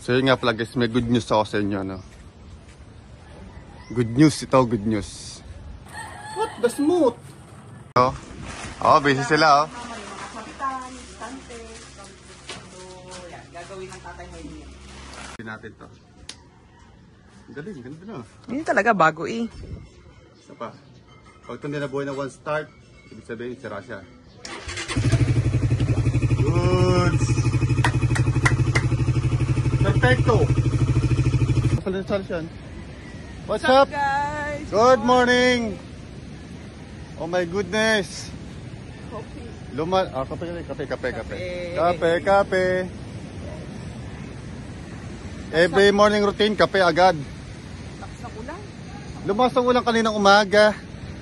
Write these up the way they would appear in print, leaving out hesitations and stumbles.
So yun nga pala guys, may good news ako sa inyo, no? Good news ito, good news. What the smooth? Oh, busy sila, oh. Gagawin ng tatay mo yun. Hindi natin to. Galing, ganda na. Hindi talaga bago eh. Isa pa. Pag ito nila buhay na one start, ibig sabihin, sira siya. Goods! Perfecto! What's up, guys? Good morning! Oh my goodness! Coffee. Kape. Every morning routine, kape agad. Lakas ng ulan. Lumas ang ulan kaninang umaga.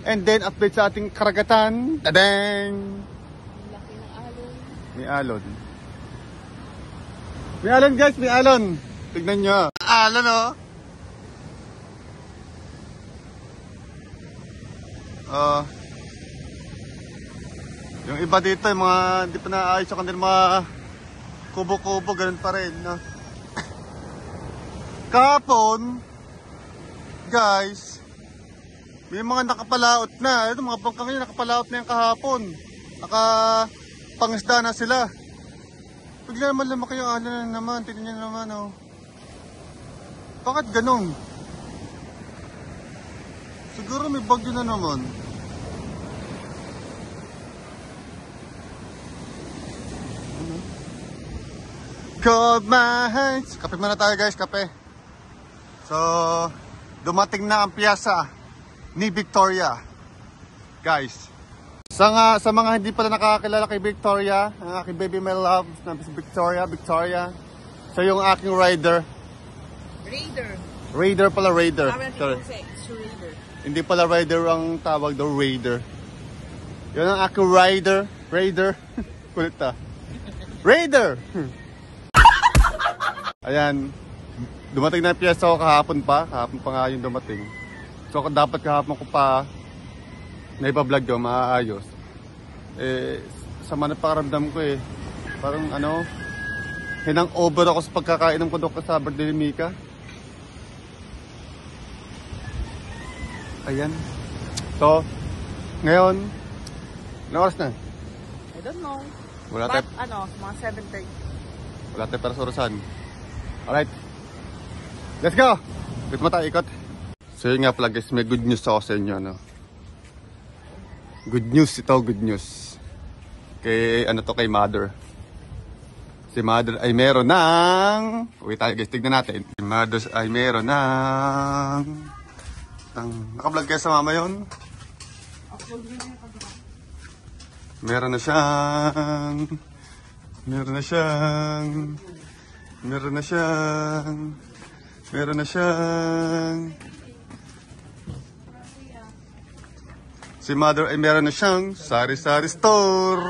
And then, update sa ating karagatan. Tadang! Laki ng alon. May alon. May alon guys, may alon. Tignan nyo. Alon oh. Yung iba dito, yung mga hindi pa naayos yung kanila mga kubo-kubo, ganun pa rin. No? Kahapon, guys, may mga nakapalaot na. Ito, mga bangkang yun, nakapalaot na yung kahapon. Nakapangisda na sila. Bigla naman lumaki yung alon na naman. Tignan nyo naman, oh. Bakit ganun? Siguro may bagyo na naman. Cold my hands. Kape muna tayo guys, kape. So, dumating na ang piyasa ni Victoria. Guys, sa mga hindi pala nakakakilala kay Victoria, ang aking baby my love, na si Victoria. So yung aking rider. Raider pala, Raider. Sorry. Raider. Hindi pala rider ang tawag daw, Raider. Yun ang aking Raider. Kulit ah. Raider! Ayan, dumating na yung piyesa ko kahapon pa nga yung dumating. So dapat kahapon ko pa naipa-vlog yung maaayos. Sama na pakaramdam ko eh. Parang ano, hinang over ako sa pagkakainom ko doon sa birthday ni Mika. Ayan. So, ngayon, ilang oras na? I don't know. Wala But tayo. mga 7:30. Wala tayo para sa orasan. Alright. Let's go! Ikot mo tayo, ikot. So yun nga pala guys, may good news ako sa inyo, no? Good news ito, good news. Kay mother. Si mother ay meron ng... Uwi tayo guys, tignan natin. Si mother ay meron ng... Naka-vlog kayo sa mama yun? Meron na siyang... Si mother ay meron na siyang sari-sari store.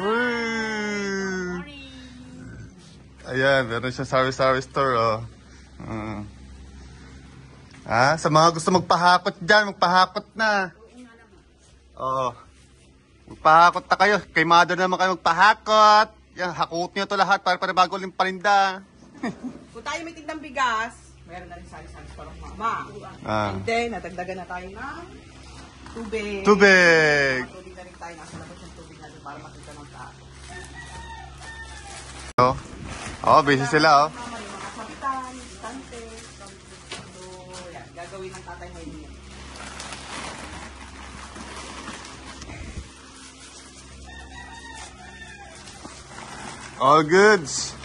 Ayan, meron siyang sari-sari store, oh. Sa mga gusto magpahakot dyan, magpahakot na. Oo. Magpahakot na kayo. Kay mother naman kayo magpahakot. Yan, hakot nyo ito lahat para bago uling paninda. Kung tayo may tignan bigas, meron na rin sari-sari store ng mama. And then, natagdagan na tayo ng tubig. Tubig Na rin tayo. Nasa labas yung tubig natin para makita ng taas. busy sila, oh. Mga kapitan, istante. So, yan. Gagawin ng tatay mo yun. All goods.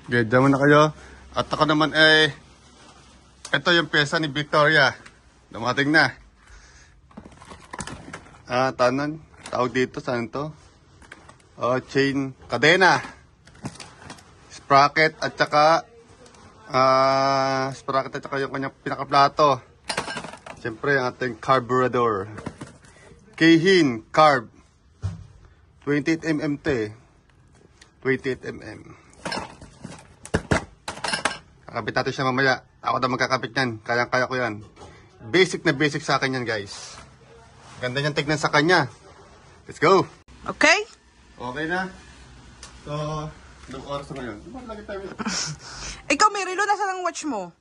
Ganda mo na kayo. At ako naman ito yung pyesa ni Victoria. Dumating na. Tanan. Tawag dito, saan to? Chain, kadena. Sprocket at saka yung kanyang pinakaplato. Siyempre, ang ating carburetor. Keihin Carb. 28mm. 28mm. Kakabit natin siya mamaya. Ako na magkakabit yan. Kaya ko yan. Basic na basic sa akin yan, guys. Ganda niyang tignan sa kanya. Let's go! Okay? Okay na. So, Anong oras na ngayon? Diba lagi tayo? Ikaw, Merilo, nasa ang watch mo?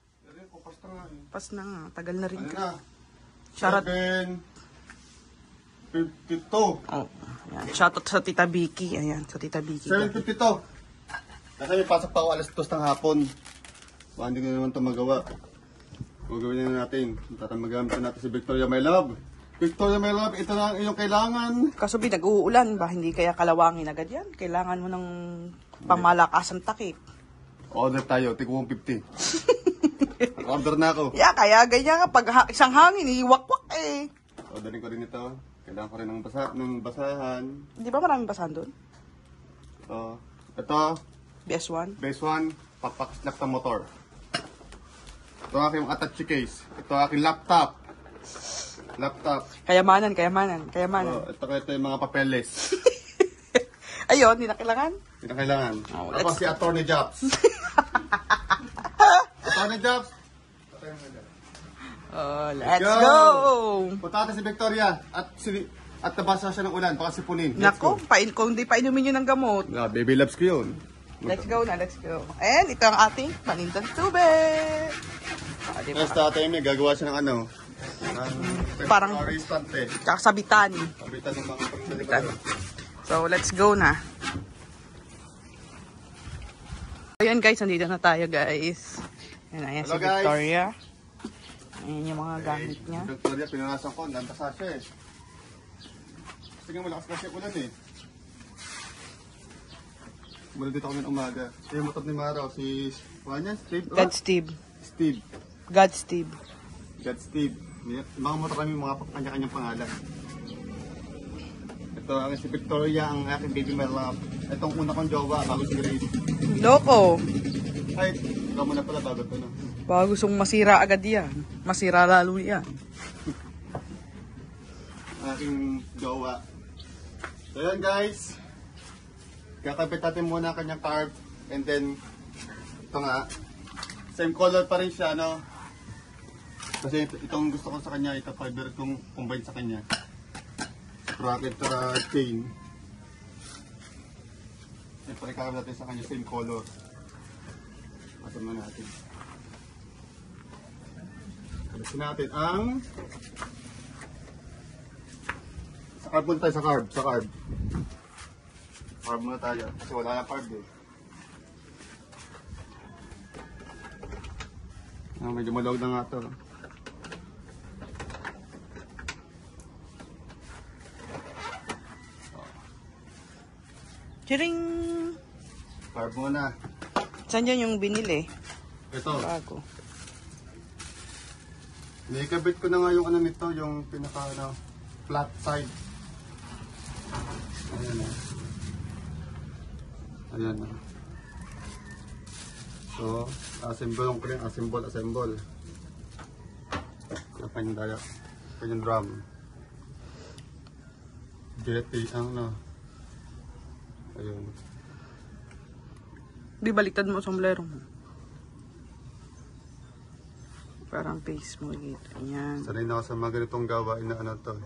Pas na nga eh. Pas na nga, tagal na rin. Ano na? Shoutout. 7:52. Oh, ayan. Shoutout sa Tita Vicky. Ayan, sa Tita Vicky. 7:52. Kasi may pasok pa ako alas 2 ng hapon. Baka hindi ko na naman ito magawa. Gagawin na natin. Magamit natin si Victoria, my love. Victoria, my love, ito na ang iyong kailangan. Kaso nag-uulan ba? Hindi kaya kalawangin agad yan? Kailangan mo ng pamalakasan takip. Order tayo, tig 150. Order na ako. Yeah, kaya ganyan nga. Pag isang hangin, iwakwak eh. Orderin ko rin ito. Kailangan ko rin ng basahan. Di ba maraming basahan doon? Ito, Best one. base 1, papakislap ng motor. Ito ang aking attache case. Ito ang aking laptop. Kayamanan. Ito yung mga papeles. Ayun, hindi na kailangan. Hindi na kailangan. Oh, Tapos si Attorney Jobs. Attorney Jobs. Oh, let's go! Punta natin si Victoria at nabasa siya ng ulan, baka sipunin. Nako, kung di pa inumin yun ng gamot. Baby loves ko yun. Let's go. And ito ang ating panindang tubig. Next tatay may gagawa siya ng ano. Parang Restante. kakasabitan. Kabitan ng mga pagsalita. So, let's go na. Ayan guys, nandito na tayo guys. Ayan si Hello, guys. Victoria. Ayan yung mga gamit niya. Victoria, pinanasan ko, nantasa siya eh. Sige, malakas na siya ulan eh. Mula dito kami ng umaga. Yung motor ni Maro, si Steve. Steve. Mga motor kami, mga kanya-kanyang pangalan. Ito ang si Victoria, ang aking baby my love. Itong una kong jowa, bago si Grace. Loko. Ay, ikaw muna pala bago ito, no? Baka gustong masira agad yan. Masira lalo yan. Aking jowa. So yan guys. Kakabit natin muna ang kanyang carb. And then, ito nga. Same color pa rin siya, no? Kasi itong gusto ko sa kanya, ito fiber itong combine sa kanya. Bracket at chain. Siyempre, kakabit natin sa kanya, same color. Pasok na natin. Kabitin natin ang sa carb muna tayo, sa carb. Carb muna tayo, kasi wala na carb eh. Medyo malawag na nga ito. Chiring! Carb muna. Saan dyan yung binili? Ito. Bago. Nakikabit ko na nga yung ano nito, yung pinaka flat side. Ayan na. Ayan na. So, assemble ko rin. Assemble. Yung kanyang daya. Kanyang drum. Jetty, ano. Ayun. Di baliktad mo ang sombrero mo. Parang face mo dito. Ayan. Sanay na ako sa mga ganitong gawain na ano to.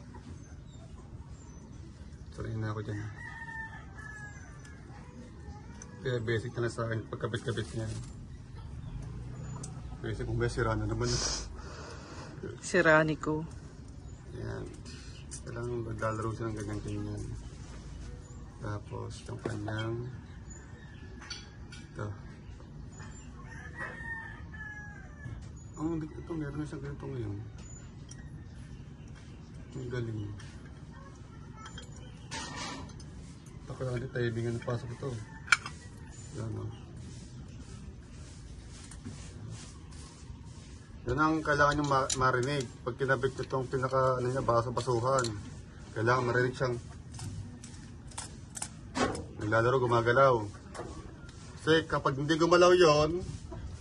Sanay na ako dyan. Kaya basic na sa akin pagkabit-kabit niya. Basic kung sira na naman. Sirani ko. Ayan. Kailangan maglalaro siya ng ganyan-ganyan. Tapos yung kanyang ito. Ito meron na siyang ganito ngayon. Ang galing. Ito kaya ulit tayo bingan na pasok ito. Yan o. Yan ang kailangan yung marinig. Pag kinabit itong pinaka ano niya, basa-basuhan. Kailangan marinig siyang naglalaro, gumagalaw. Kasi kapag hindi gumalaw yon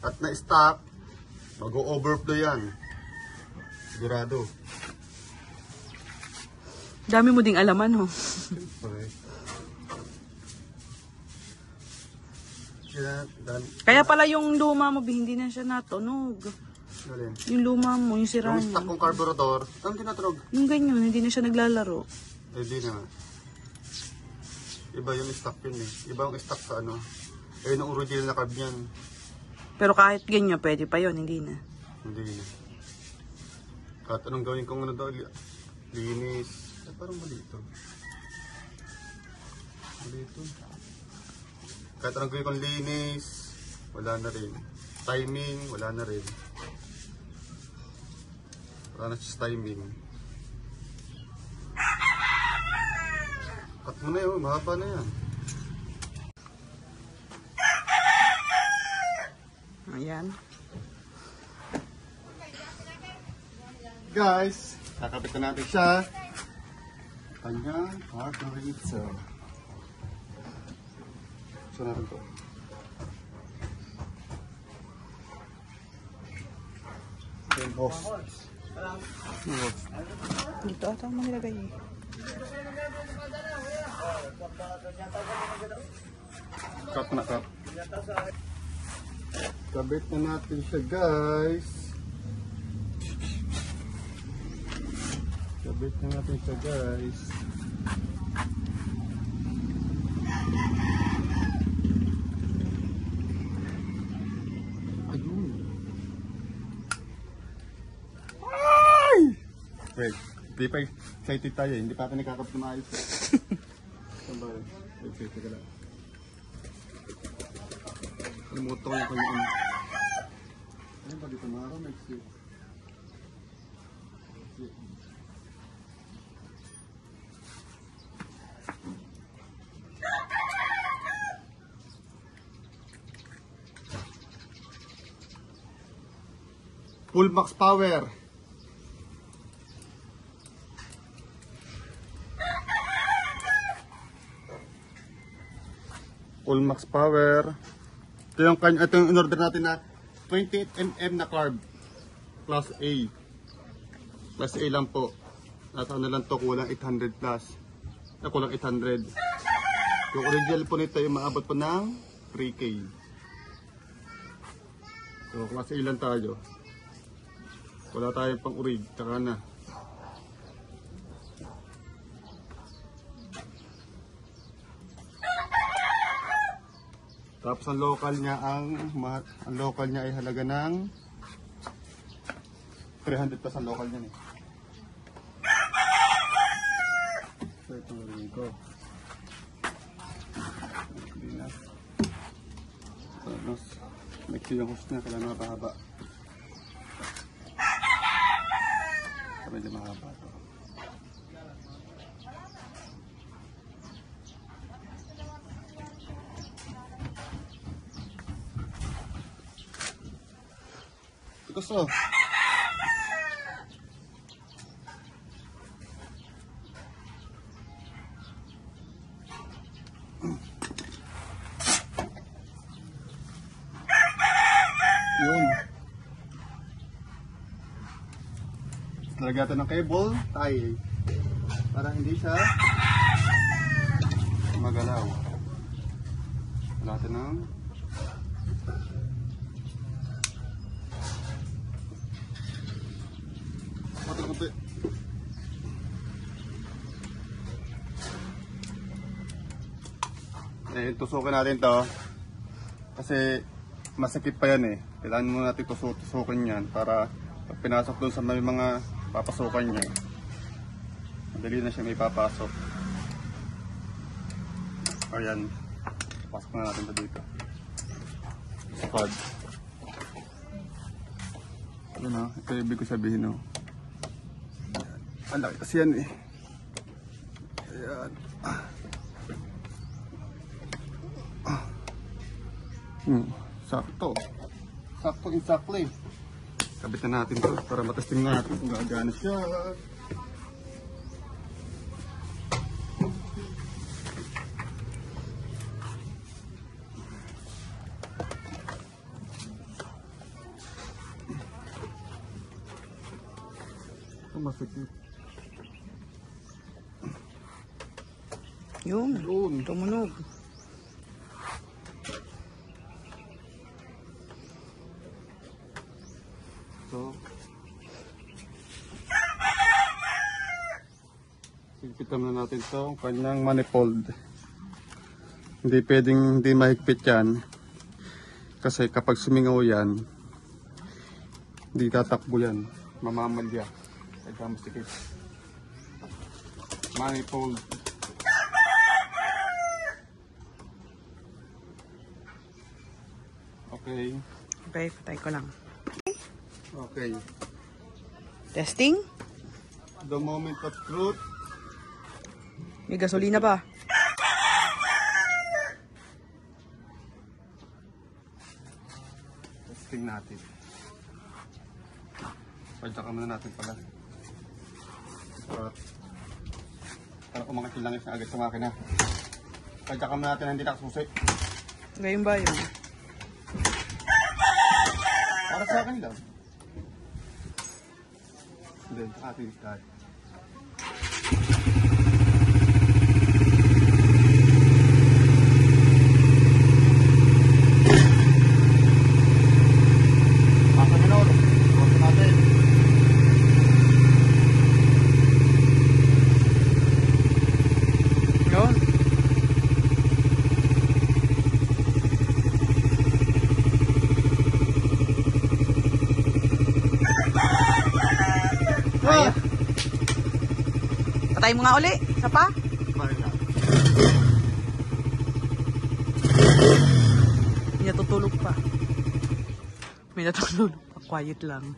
at na-stop, mag-overflow yan. Sigurado. Dami mo ding alaman, ho. Okay. Kaya pala yung luma mo, hindi na siya natunog. Galing. Yung luma mo, yung sira Yung niya. stock kong carburetor, saan tinatunog? Yung ganyan, hindi na siya naglalaro. Eh di na. Iba yung stock yun eh. Iba yung stock sa ano. Ayun ang original na carb niyan. Pero kahit ganyan, pwede pa yon, hindi na. Hindi na. Kahit anong gawin kong ano daw, linis. Ay, parang malito. Malito. Kahit anong gawin kong linis, wala na rin. Timing, wala na rin. Wala na siya timing. Cut mo na yun, mahaba na yan. Ayan. Guys, kakapit na natin siya. Kanyang carburetor. So natin to. Then hose. Dito ata mo nilagay eh. Cut na cut. Kabit na natin siya, guys. Kabit na natin siya, guys. Ayun. Ay! Wait, di pa excited tayo. Hindi pa natin nakakapit na maayos. Saan ba yun? Wait, teka lang. Limuto ko yung kanyang. Ano ba dito mga Romex? Full max power. Full max power. Ito yung in-order natin na 28mm na carb. Plus A. Plus A lang po. At ano lang to, kulang 800 plus. Kulang 800. Yung original po nito yung maabot po ng 3K. So, plus A lang tayo. Wala tayong pang urig. Tsaka na. Tapos ang local niya ay halaga ng 300 plus ang local niya eh. So ito rin ko. Hindi na. Tapos next yung host niya kailangan mapahaba. Medyo mahaba ito. Gusto. Yun. Lagyan natin ng cable tie para hindi siya magalaw. Lagyan natin ng konti. Tusukin natin to kasi masakit pa yan eh. Kailangan muna natin tusukin yan para pag pinasok dun sa may mga papasukan niya, madali na siya may papasok. Ayan, pasok na natin ito dito. Spad. Ano na, ito yung ibig ko sabihin no. Ang laki kasi yan eh. Ayan. Sakto. Sakto eh. Kabit na natin to para matesting natin kung gagana siya. Masakit. Yun. Tumunog. So, higpitan na natin to kanyang manifold. Hindi pwedeng hindi mahigpit yan. Kasi kapag sumingaw yan, hindi tatakbo yan. Mamamalya. Ay, damastikit. Manifold. Okay. Okay, patay ko lang. Okay. Testing. The moment of truth. May gasolina ba? Testing natin. Padyakan muna natin pala. Para kumakit yung langis na agad sa makina. Padyakan muna natin na hindi nakasusi. Ngayon ba yun? Para sa akin lang. Then, atin start. Patay mo nga uli. Isa pa? May natutulog pa. May natutulog pa. Quiet lang.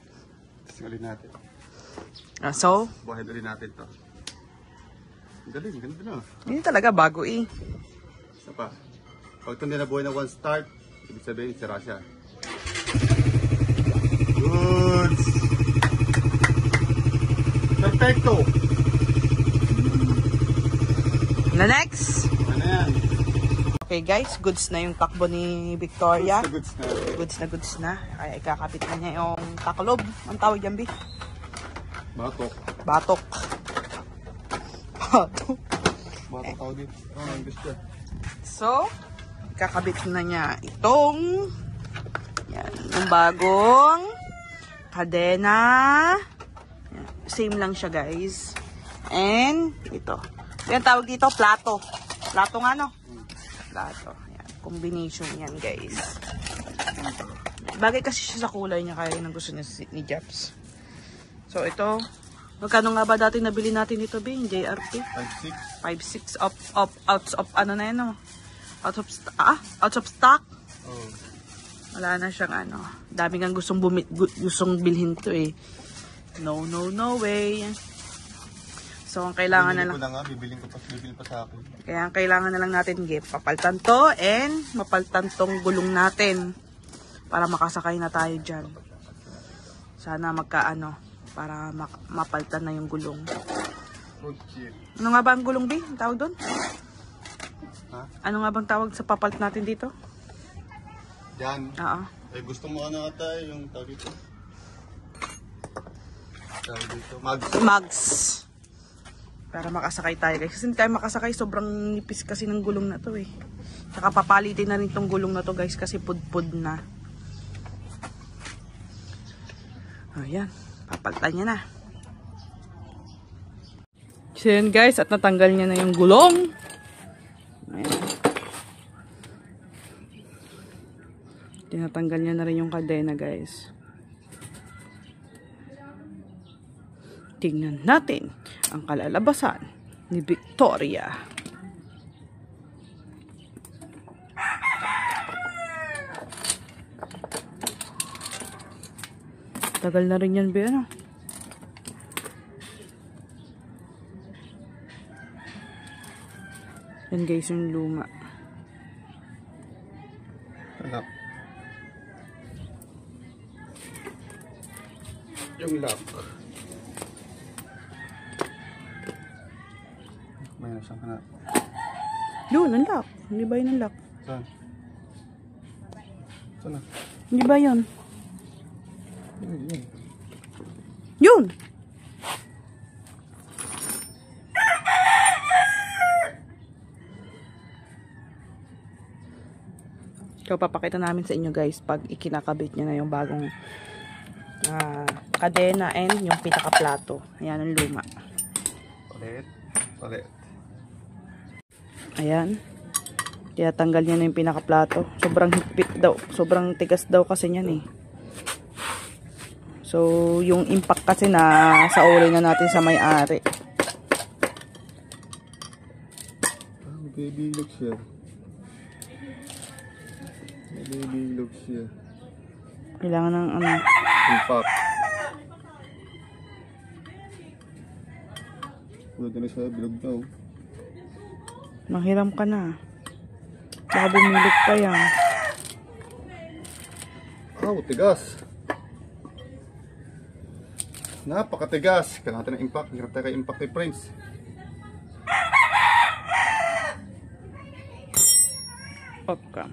Testing ulit natin. So? Buhayin ulit natin to. Galing, ganda na. Hindi talaga bago eh. Isa pa. Pag ito nila buhay na one start, ibig sabihin, sira siya. Goods! Perfecto! Na next! Ano yan? Okay guys, goods na yung takbo ni Victoria. Goods na. Goods na. Ay, kakapit na niya yung taklob. Ang tawag yan, Bi? Batok. Batok. Batok. Batok tao dito. Oh, ang gusto. So, kakabit na niya itong yan, yung bagong kadena. Yan, same lang siya guys. And ito. Yan tawag dito, plato. Plato nga no? Plato. Yan, combination yan guys. Bagay kasi siya sa kulay niya kaya yun ang gusto niya ni Japs. So ito, magkano nga ba dati nabili natin ito, Bi? Yung JRP? 5.6. 5.6 out of ano na yan, no? Out of stock? Oh. Wala na siyang ano. Dami kang gustong bilhin to eh. No way. So, ang kailangan na lang. Bibiling ko pa sa akin. Kaya ang kailangan na lang natin, papaltan to and mapaltan tong gulong natin. Para makasakay na tayo dyan. Sana magkaano. Para mapaltan na yung gulong. Ano nga ba ang gulong, Bi? Ang tawag doon? Ha? Ano nga bang tawag sa papalt natin dito? Yan. Oo. Eh, gusto mo ano ata yung tawag dito? Mags. Para makasakay tayo guys. Kasi hindi tayo makasakay. Sobrang nipis kasi ng gulong na to eh. Saka papalitin na rin tong gulong na to guys. Kasi pudpud na. Ayan. Papalitan niya na. So yun guys. At natanggal niya na yung gulong. Ayan. Tinatanggal niya na rin yung kadena guys. Tingnan natin ang kalalabasan ni Victoria. Tagal na rin yan, Bea. Yan guys, yung luma. Lock. Yung lock. Mayroon siyang hanap. Yun, ang lock. Hindi ba yun ang lock? Saan? Saan na? Hindi ba yun? Yun. Yun! So, papakita namin sa inyo guys pag ikinakabit niya na yung bagong kadena and yung pinaka-plato. Ayan ang luma. Ulit. Ayan. Tinatanggal niya na yung pinaka-plato. Sobrang higpit daw. Sobrang tigas daw kasi niyan eh. So, yung impact kasi na sa uli na natin sa may-ari. Nagbibilog siya. Nagbibilog siya. Kailangan ng ano. Impact. Pwede na siya, bilog daw. Manghiram ka na. Baka bumilog pa yan. Oh, tigas. Napakatigas. Kailangan natin ng impact. Hirap tayo kay impact kay Prince. Okay.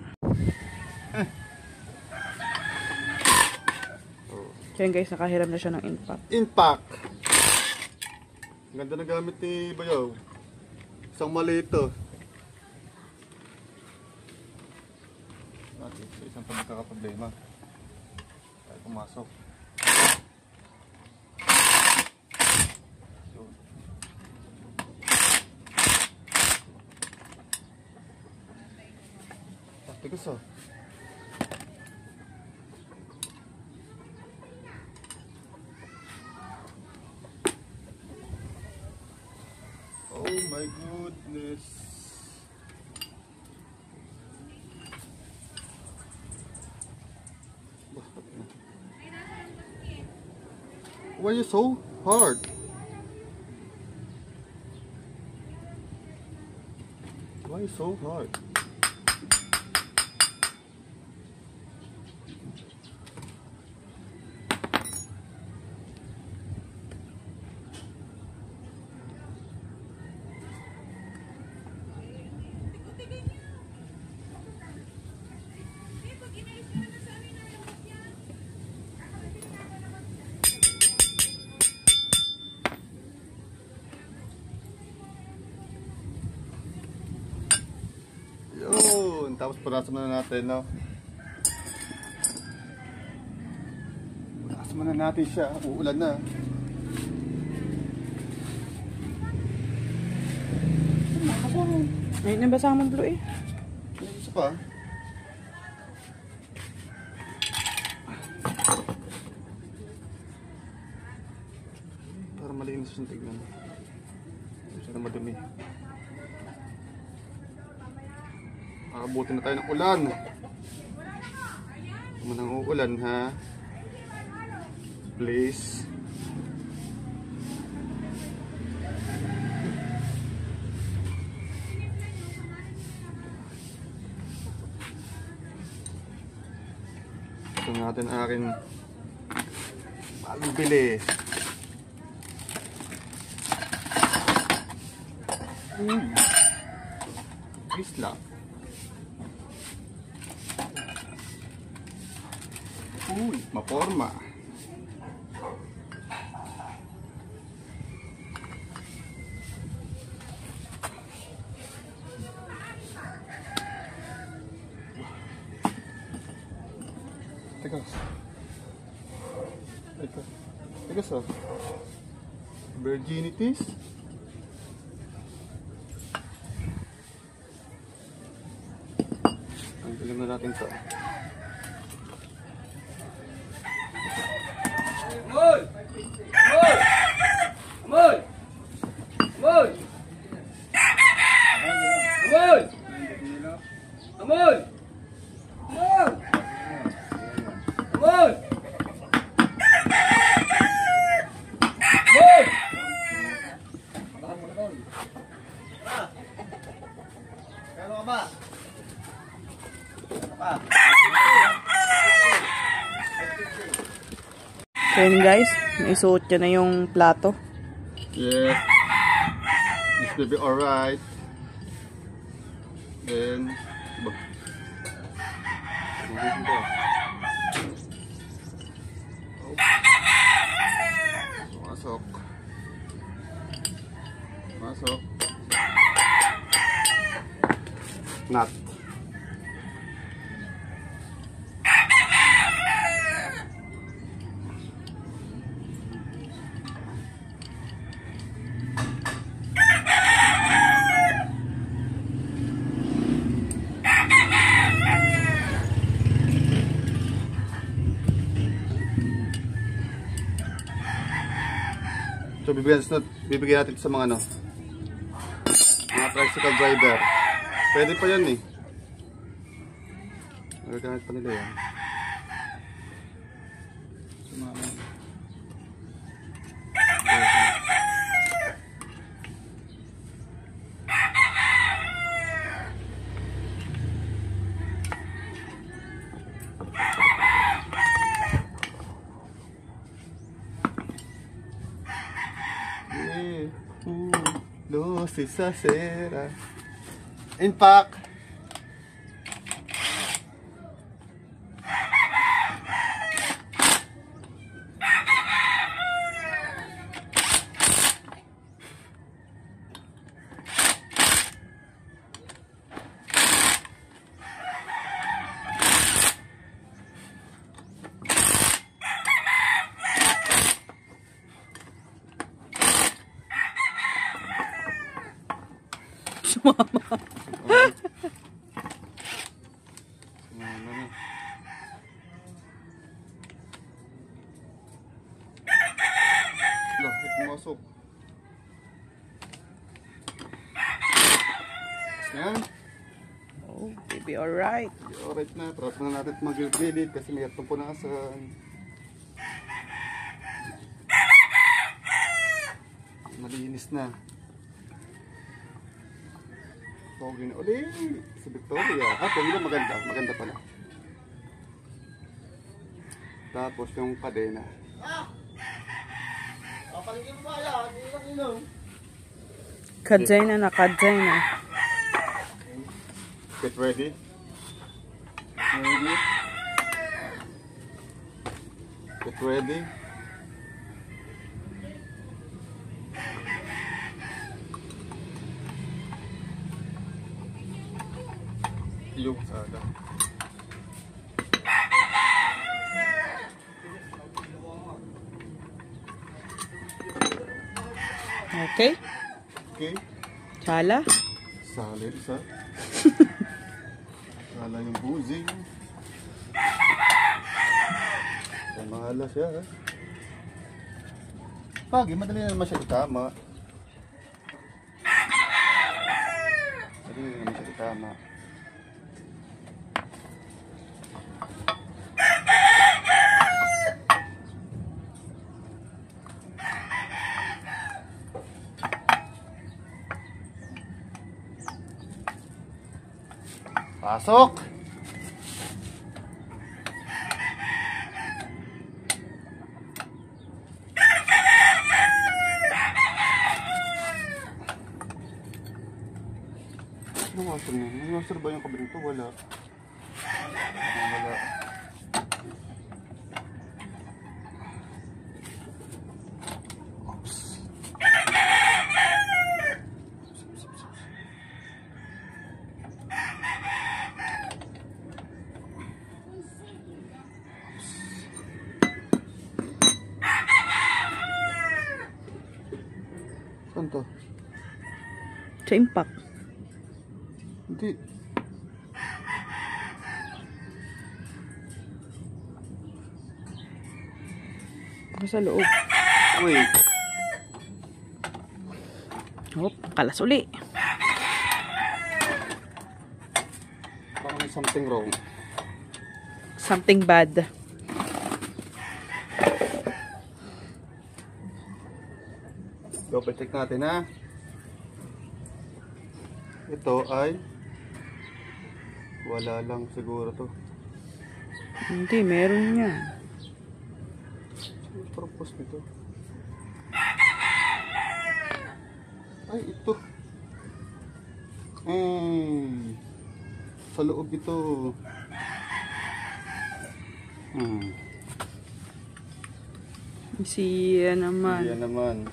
Kaya guys, nakahiram na siya ng impact. Impact. Ganda na gamit ni Bayaw. Isang mali ito. Sa isang pagkakaproblema. Tayo pumasok. Tigas oh. Oh my goodness. Why are you so hard? Why are you so hard? Yun, tapos punasan muna natin, no? Punasan muna natin siya, uulan na. Ay, nabasa mo blue eh. Isa pa. Para malinis yung tignan. Masyado madumi. Abutin na tayo ng ulan. Kung nang uulan ha. Please. Ito natin ang aking bagong bili. Isla. Uy, maporma. Tigas. Tigas oh. Virginities. Ang galing na natin ito. Amoy! Amoy! Amoy! Amoy! Amoy! Amoy! Amoy! Amoy! Amoy! Kano ka ba? Kano ka? So yun guys, naisuot niya na yung plato. Yes. This will be alright. Then, masok. Masok. Nut. So bibigyan natin sa mga ano, mga tricycle driver. Pwede pa yan eh. Magagamit pa nila yan. So mga ano. Lucy sa sera. Impact. Sumama. Bakit pumasok? Yan. Oh, baby, alright. Alright na. Trap na natin mag-gilid kasi may atong punasan. Malinis na. Pogi na ulit. Si Victoria. Pogi na maganda. Maganda pala. Tapos yung kadena. Kadjay na, kadjay na. Get ready. Ready. Get ready. Yung sada. Okay. Okay. Chala. Sali isa. Sala yung buzing. Mahala siya. Pagi, madali na naman siya itama. Madali na naman siya itama. Pasok! Ano washer niya? May washer ba yung kabring to? Wala. Wala. Saan to? Sa impact. Hindi. Sa loob. Wait. Hop, kalas uli. Parang may something wrong. Something bad. Double check natin ha. Ito ay wala lang siguro to. Hindi, meron yan. Ano purpose nito? Ay, ito. Sa loob ito. Siya naman. Yan naman.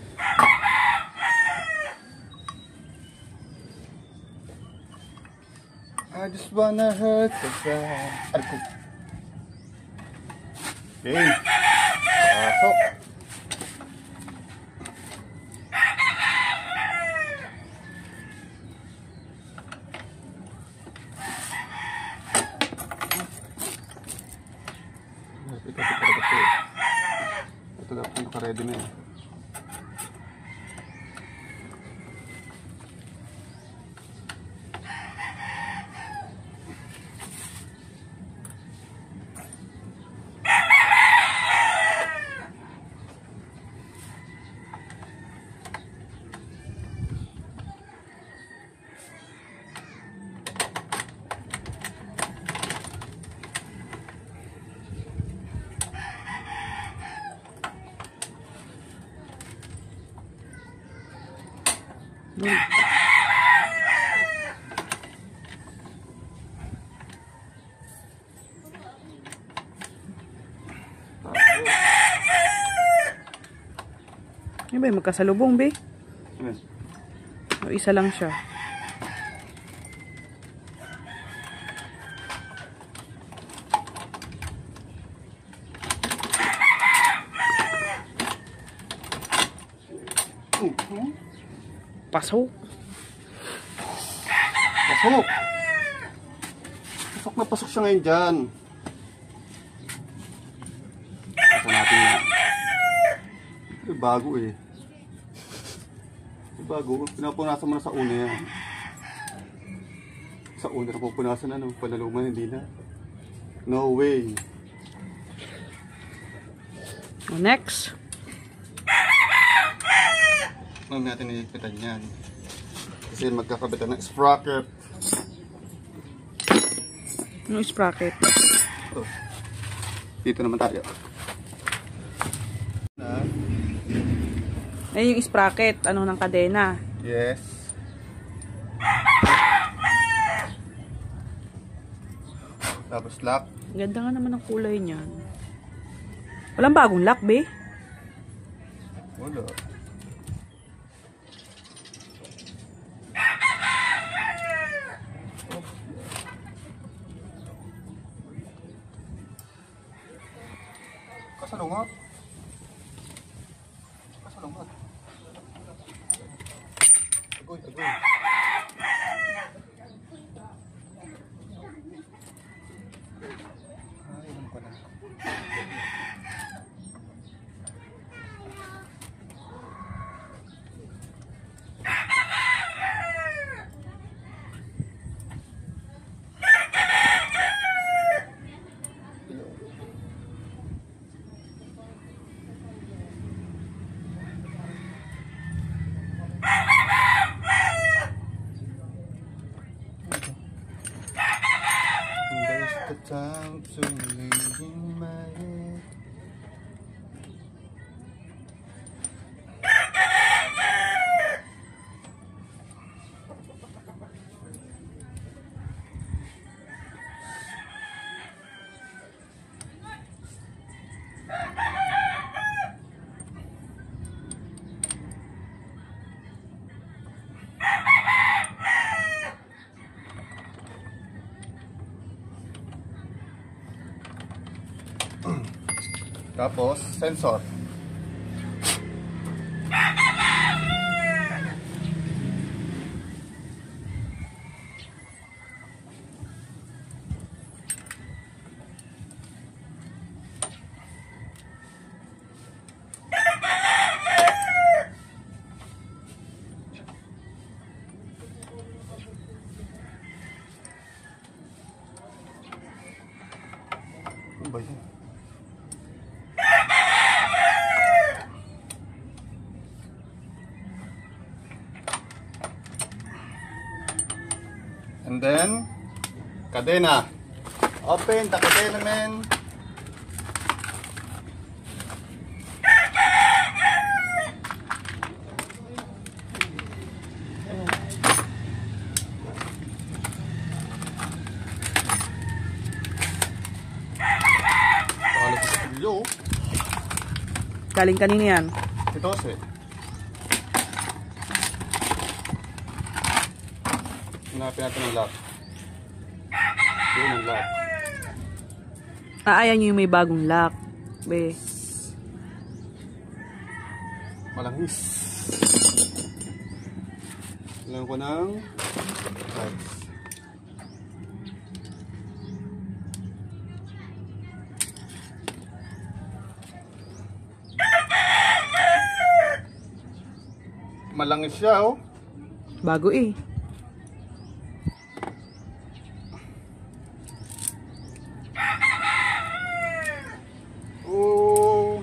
I just wanna hurt the ground. Alko. Okay. Pasok. Ito dapat naka-ready na eh. Ano ba yung magkasalubong, be? Amen. O isa lang siya. Pasok. Pasok! Pasok na pasok siya ngayon dyan. Ito natin yan. Ito bago eh. Ito bago. Pinapunasan mo na sa una yan. Sa una na pupunasan ano. Panaluman hindi na. No way. Next. Huwag natin iipitan yan. Kasi magkakabitan ng sprocket. Ano sprocket? Ito. Dito naman tayo. Ayun yung sprocket. Ano ng kadena? Yes. Tapos lock. Ganda nga naman ang kulay niyan. Walang bagong lock, be? Wala. Kasalungat. Kasalungat. Agoy, agoy. Ay, ano pa na. There's the time to live in my head. Tapos, sensor. Ano ba yun? And then, kadena. Open the kadena, man. Pahalos sa studio. Galing kanina yan. Ito kasi. Hanapin natin ang lock. Yun ang lock. Ayan nyo yung may bagong lock. Be. Malangis. Kailangan ko ng lights. Malangis siya, oh. Bago eh. Oh.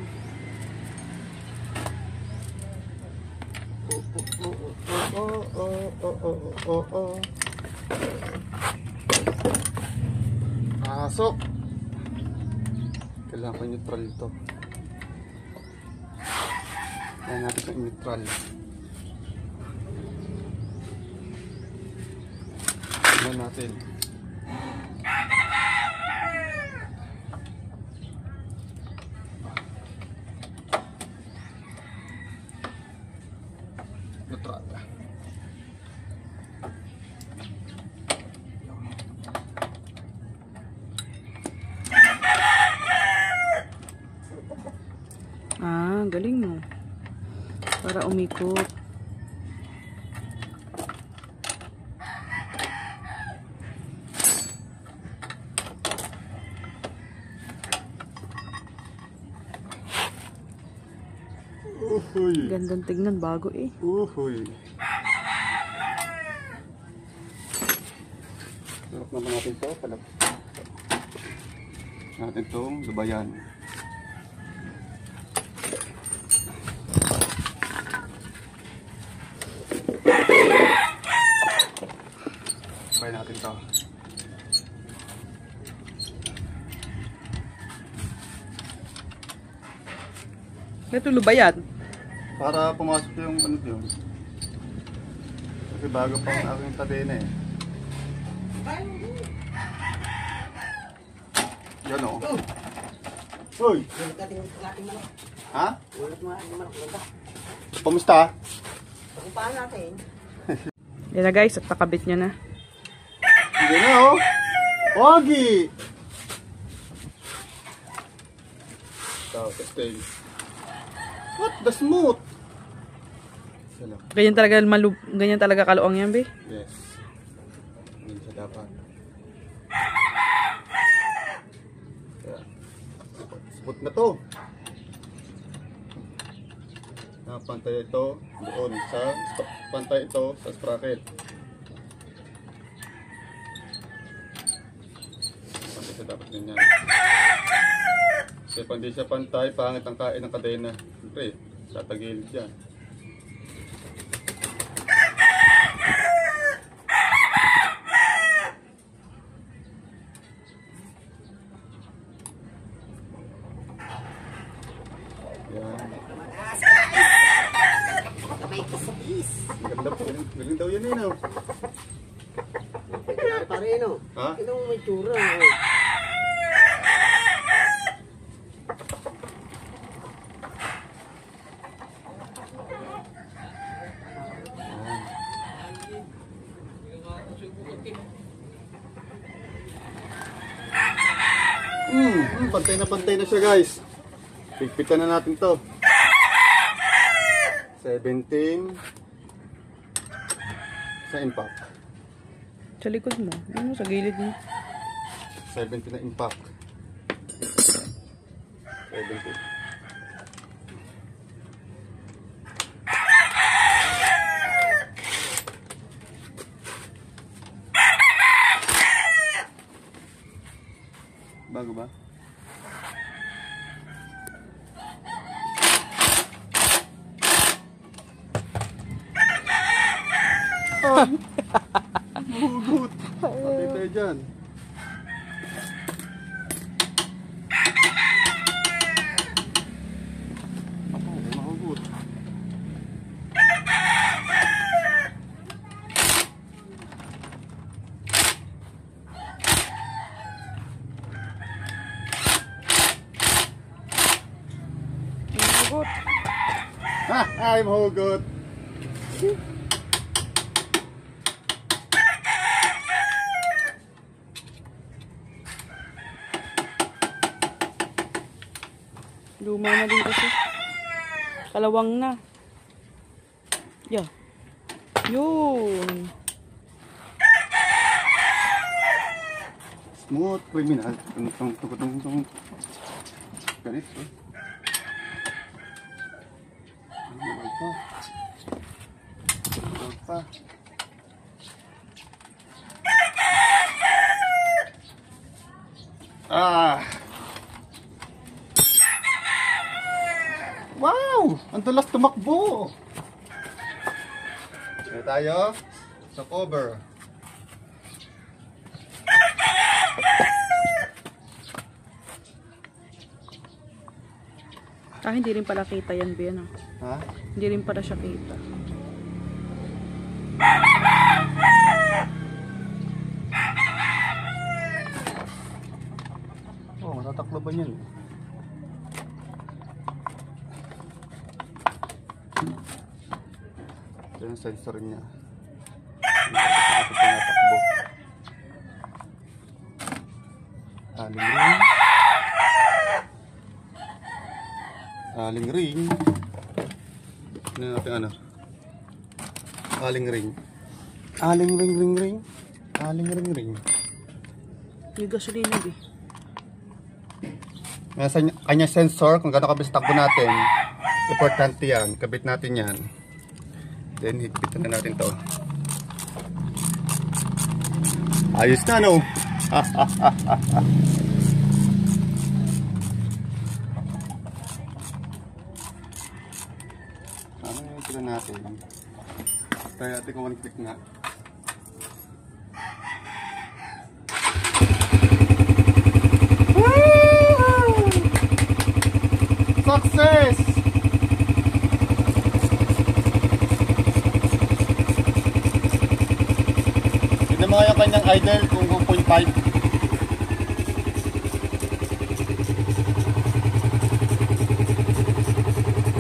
Oh. Pasok. Kailangan ko yung neutral ito. Kaya natin yung neutral. natin. Lutrada. Ah, galing mo. Para umikot. Uhuy. Gandang tignan, bago eh. Uhuy. Sarap naman natin to. Palap. Natin itong lubayan. Sabay natin to. Ito lubayan. Para pumasok yung ano yun. Kasi bago pa ang aking kadena eh. Yan o. Hoy! Ha? Kamusta? Yan na guys, at nakabit niya na. Hindi na o. Pogi! Ito, testing. What? The smooth! Hello. Ganyan talaga kaluang yan, be. Yes. Hindi siya dapat. Kaya, smooth na to. Pantay ito doon sa pantay ito sa sprocket. Pantay siya dapat ganyan. Kasi pag hindi siya pantay, pangit ang kain ng kadena. Siyempre, tatagilid yan. Yan. Ganda po. Galing daw yan eh, no? Pareno. Ha? Itong may tsura. Pantay na siya guys. Pigpitan na natin to. 17 sa impact. Sa likod mo. Ano, sa gilid mo. 17 na impact. 17. Bago ba? Hugot. Pati tayo dyan. Ako, mahugot. Hugot. Ha! Ay, mahugot. Luma na din kasi. Kalawang na. Yeah. Yun. Smooth criminal. Itong ganito. Pa. Ah. Wow! Ang dulas tumakbo. Kaya tayo sa cover. Ah, hindi rin pala kita yan, Ben. Ha? Hindi rin pala siya kita. laban yan. Ito yung sensor niya. Ito tinatakbo. Aling ring. Aling ring. Ano natin ano? Aling ring. Aling ring ring ring. Aling ring ring. Yung gasolina, di. Kanya sensor kung gaano kabilis takbo natin. Importante yan. Kabit natin yan. Then higpitan na natin to. Ayos na, no? Ano yung sila natin? Try natin kung 1 click nga. Success! Tignan mo nga yung kanyang idle kung 1.5.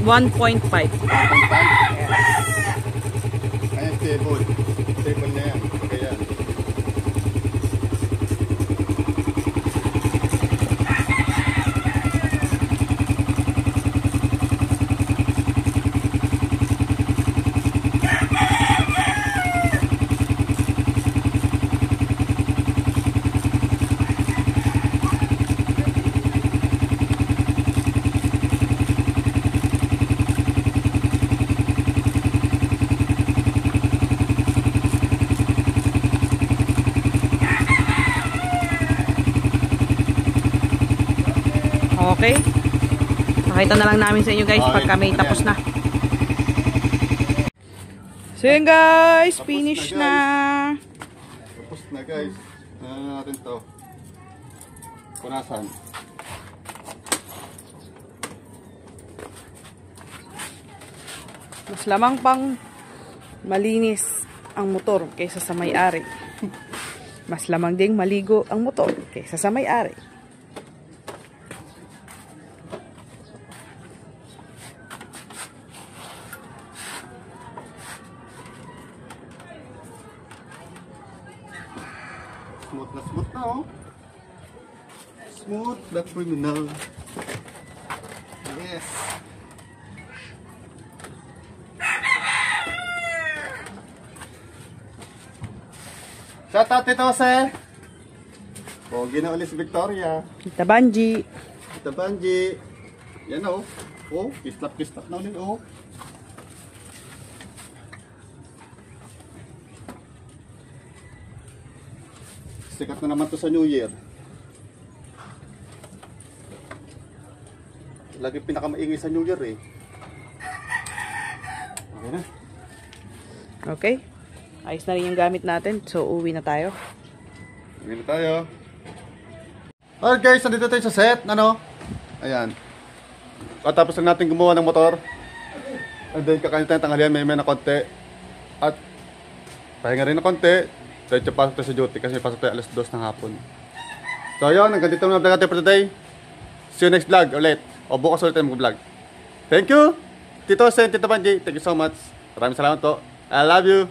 1.5. Ayan, stable. Stable na yan. Kaya Okay. Pakita na lang namin sa inyo guys Okay, pag kami ayan. tapos na. So yun guys, Tapos finish na, na. tapos na guys. Ano natin to? Punasan. Mas lamang pang malinis ang motor kaysa sa may-ari. Mas lamang ding maligo ang motor kaysa sa may-ari. Smooth na oh. Smooth like criminal. Yes. Shout out Tito Jose. Pogi na ulit si Victoria. Kita Banji. Tita Banji. Yan oh. Oh, kislap na ulit oh. Sikat na naman to sa New Year. Lagi pinakamaingay sa New Year eh. Okay na. Okay. Ayos na rin yung gamit natin. So, uwi na tayo. Uwi na tayo. Alright guys, nandito tayo sa set. Ano? Ayan. Tapos lang natin gumawa ng motor. And then kakain tayo tanghalian, may na konti. At pahinga rin na konti. Diretso pasok tayo sa duty kasi pasok tayo alas 2 ng hapon. So yun, hanggang dito na vlog natin for today. See you next vlog ulit. O bukas ulit tayo mag-vlog. Thank you! Tito Sen, Tito Banji, thank you so much. Maraming salamat po. I love you.